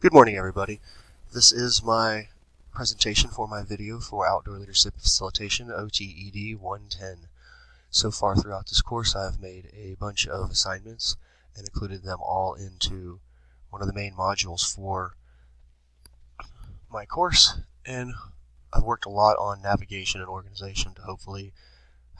Good morning, everybody. This is my presentation for my video for Outdoor Leadership Facilitation, OTED 110. So far throughout this course, I've made a bunch of assignments and included them all into one of the main modules for my course, and I've worked a lot on navigation and organization to hopefully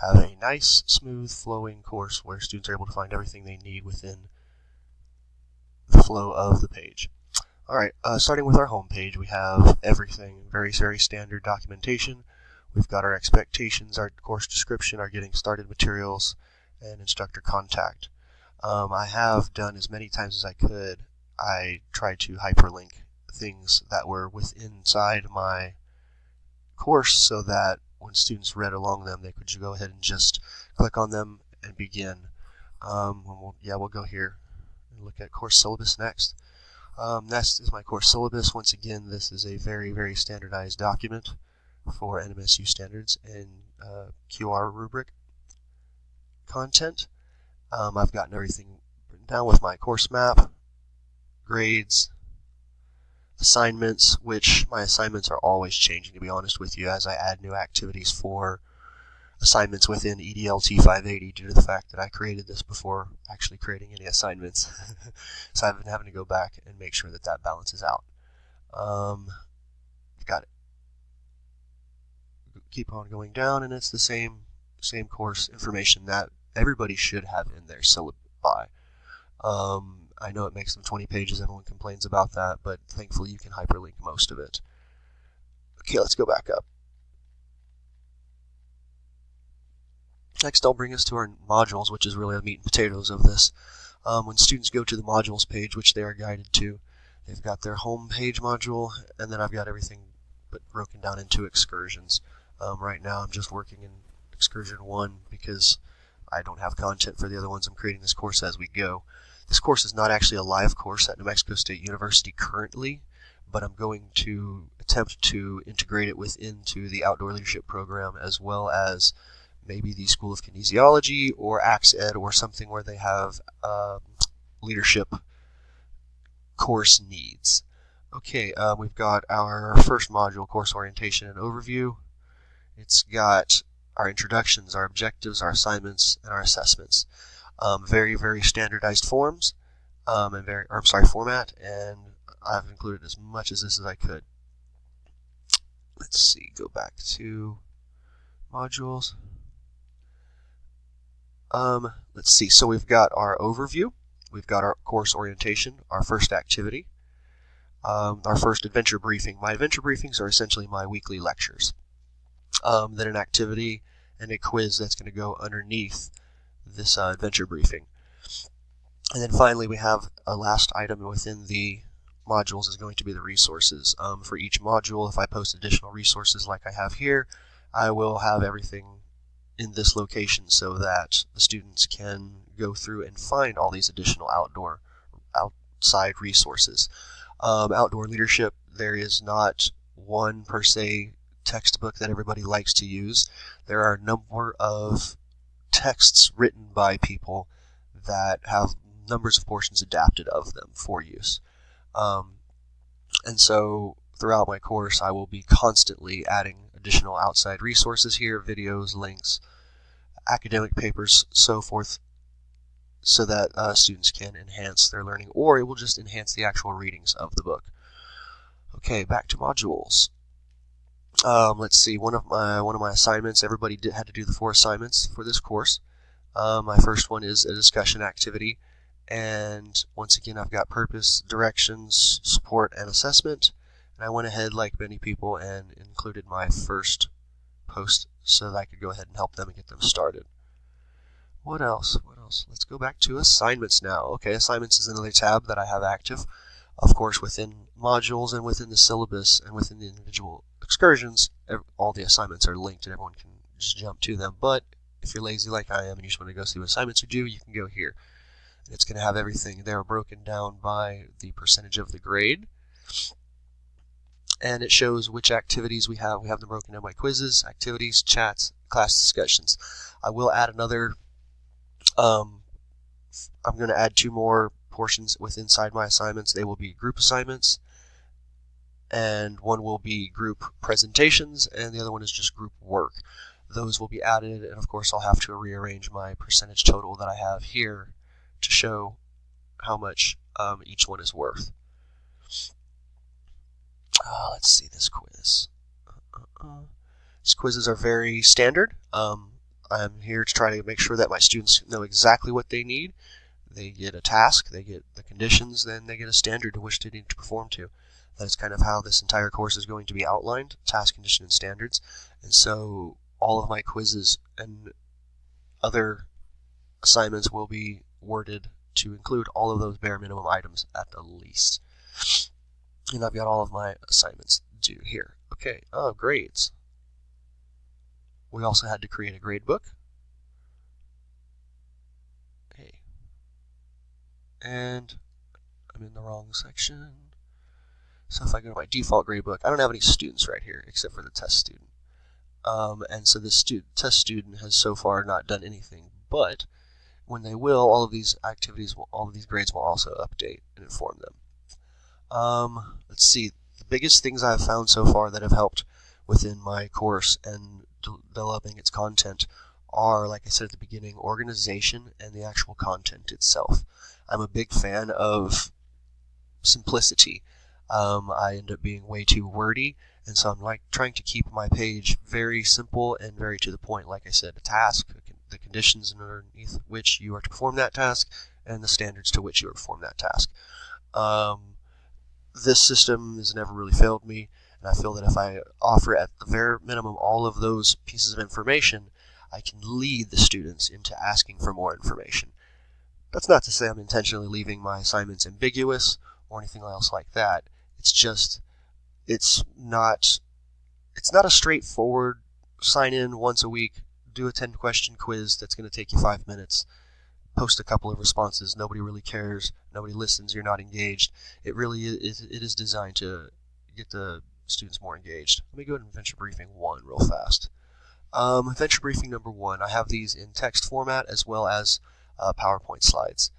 have a nice, smooth, flowing course where students are able to find everything they need within the flow of the page. Alright, starting with our home page, we have everything, very standard documentation. We've got our expectations, our course description, our getting started materials, and instructor contact. I have done as many times as I could. I tried to hyperlink things that were inside my course so that when students read along them, they could go ahead and just click on them and begin. We'll go here and look at course syllabus next. Next is my course syllabus. Once again, this is a very standardized document for NMSU standards and QR rubric content. I've gotten everything written down with my course map, grades, assignments, which my assignments are always changing, to be honest with you, as I add new activities for assignments within EDLT 580 due to the fact that I created this before actually creating any assignments. So I've been having to go back and make sure that that balances out. Got it. Keep on going down, and it's the same course information that everybody should have in their syllabi. I know it makes them 20 pages, everyone complains about that, but thankfully you can hyperlink most of it. Okay, let's go back up. Next, I'll bring us to our modules, which is really the meat and potatoes of this. When students go to the modules page, which they are guided to, they've got their home page module, and then I've got everything but broken down into excursions. Right now, I'm just working in excursion 1 because I don't have content for the other ones. I'm creating this course as we go. This course is not actually a live course at New Mexico State University currently, but I'm going to attempt to integrate it into the outdoor leadership program, as well as maybe the School of Kinesiology or AXED or something where they have leadership course needs. Okay, we've got our first module, course orientation and overview. It's got our introductions, our objectives, our assignments, and our assessments. Very standardized forms format, and I've included as much as this as I could. Let's see, go back to modules. Let's see, so we've got our overview, we've got our course orientation, our first activity, our first adventure briefing. My adventure briefings are essentially my weekly lectures. Then an activity and a quiz that's going to go underneath this adventure briefing. And then finally we have a last item within the modules is going to be the resources. For each module, if I post additional resources like I have here, I will have everything in this location so that the students can go through and find all these additional outside resources. Outdoor leadership, there is not one per se textbook that everybody likes to use. There are a number of texts written by people that have numbers of portions adapted of them for use. And so throughout my course, I will be constantly adding additional outside resources here, videos, links, academic papers, so forth, so that students can enhance their learning, or it will just enhance the actual readings of the book. Okay, back to modules. Let's see, one of my assignments, everybody had to do the 4 assignments for this course. My first one is a discussion activity, and once again I've got purpose, directions, support, and assessment. And I went ahead, like many people, and included my first post so that I could go ahead and help them and get them started. What else? Let's go back to assignments now. Okay, assignments is another tab that I have active. Of course, within modules and within the syllabus and within the individual excursions, all the assignments are linked and everyone can just jump to them. But if you're lazy like I am and you just want to go see what assignments are due, you can go here. And it's going to have everything there broken down by the percentage of the grade. And it shows which activities we have. We have them broken down by quizzes, activities, chats, class discussions. I will add another, I'm going to add 2 more portions inside my assignments. They will be group assignments and one will be group presentations, and the other one is just group work. Those will be added, and of course I'll have to rearrange my percentage total that I have here to show how much each one is worth. Let's see this quiz. These quizzes are very standard. I'm here to try to make sure that my students know exactly what they need. They get a task, they get the conditions, then they get a standard to which they need to perform to. That is kind of how this entire course is going to be outlined, task, condition, and standards. And so all of my quizzes and other assignments will be worded to include all of those bare minimum items at the least. And I've got all of my assignments due here. Okay, grades. We also had to create a grade book. Okay. And I'm in the wrong section. So if I go to my default grade book, I don't have any students right here except for the test student. And so this test student has so far not done anything, but when they will, all of these grades will also update and inform them. Let's see, the biggest things I've found so far that have helped within my course and developing its content are, like I said at the beginning, organization and the actual content itself. I'm a big fan of simplicity. I end up being way too wordy, and so I'm trying to keep my page very simple and very to the point. Like I said, a task, the conditions underneath which you are to perform that task, and the standards to which you are to perform that task. This system has never really failed me, and I feel that if I offer at the very minimum all of those pieces of information, I can lead the students into asking for more information. That's not to say I'm intentionally leaving my assignments ambiguous or anything else like that. It's just, it's not a straightforward sign in once a week, do a 10-question quiz that's going to take you 5 minutes, post a couple of responses, nobody really cares, nobody listens, you're not engaged. It really is designed to get the students more engaged. Let me go to Adventure Briefing 1 real fast. Adventure Briefing number 1, I have these in text format as well as PowerPoint slides.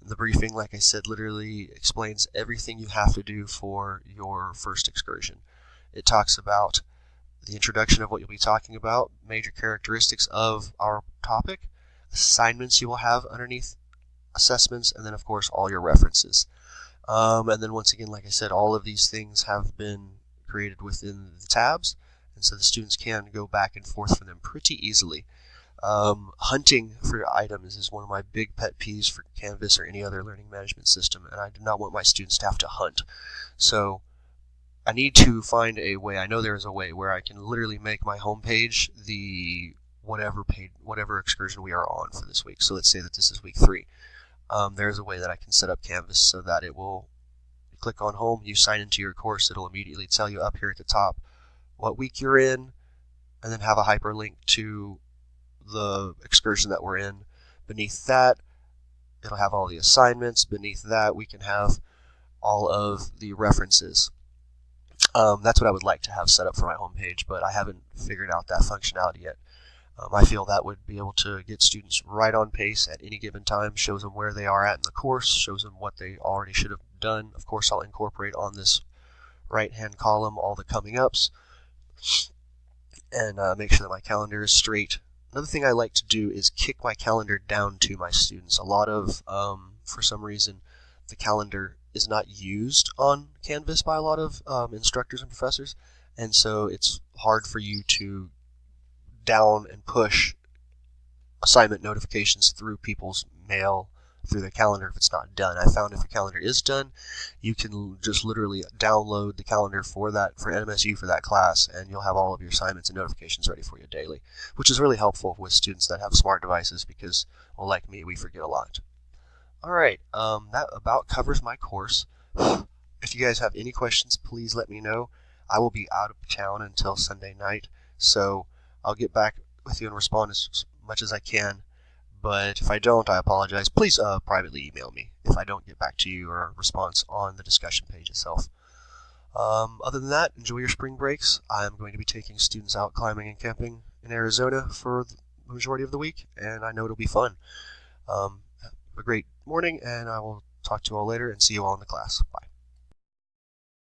The briefing, like I said, literally explains everything you have to do for your first excursion. It talks about the introduction of what you'll be talking about, major characteristics of our topic, assignments you will have underneath assessments, and then of course all your references. And then once again, like I said, all of these things have been created within the tabs, and so the students can go back and forth from them pretty easily. Hunting for items is one of my big pet peeves for Canvas or any other learning management system, and I do not want my students to have to hunt. So I need to find a way, I know there is a way, where I can literally make my home page the whatever excursion we are on for this week. So let's say that this is week 3. There's a way that I can set up Canvas so that it will, you click on home, you sign into your course, it'll immediately tell you up here at the top what week you're in, and then have a hyperlink to the excursion that we're in. Beneath that, it'll have all the assignments. Beneath that, we can have all of the references. That's what I would like to have set up for my homepage, but I haven't figured out that functionality yet. I feel that would be able to get students right on pace at any given time, shows them where they are at in the course, shows them what they already should have done. Of course, I'll incorporate on this right-hand column all the coming ups and make sure that my calendar is straight. Another thing I like to do is kick my calendar down to my students. A lot of, for some reason, the calendar is not used on Canvas by a lot of instructors and professors, and so it's hard for you to down and push assignment notifications through people's mail, through their calendar if it's not done. I found if your calendar is done, you can just literally download the calendar for NMSU for that class, and you'll have all of your assignments and notifications ready for you daily, which is really helpful with students that have smart devices because, well, like me, we forget a lot. Alright, that about covers my course. If you guys have any questions, please let me know. I will be out of town until Sunday night, so I'll get back with you and respond as much as I can. But if I don't, I apologize. Please privately email me if I don't get back to you or a response on the discussion page itself. Other than that, enjoy your spring breaks. I'm going to be taking students out climbing and camping in Arizona for the majority of the week, and I know it'll be fun. Have a great morning, and I will talk to you all later and see you all in the class. Bye.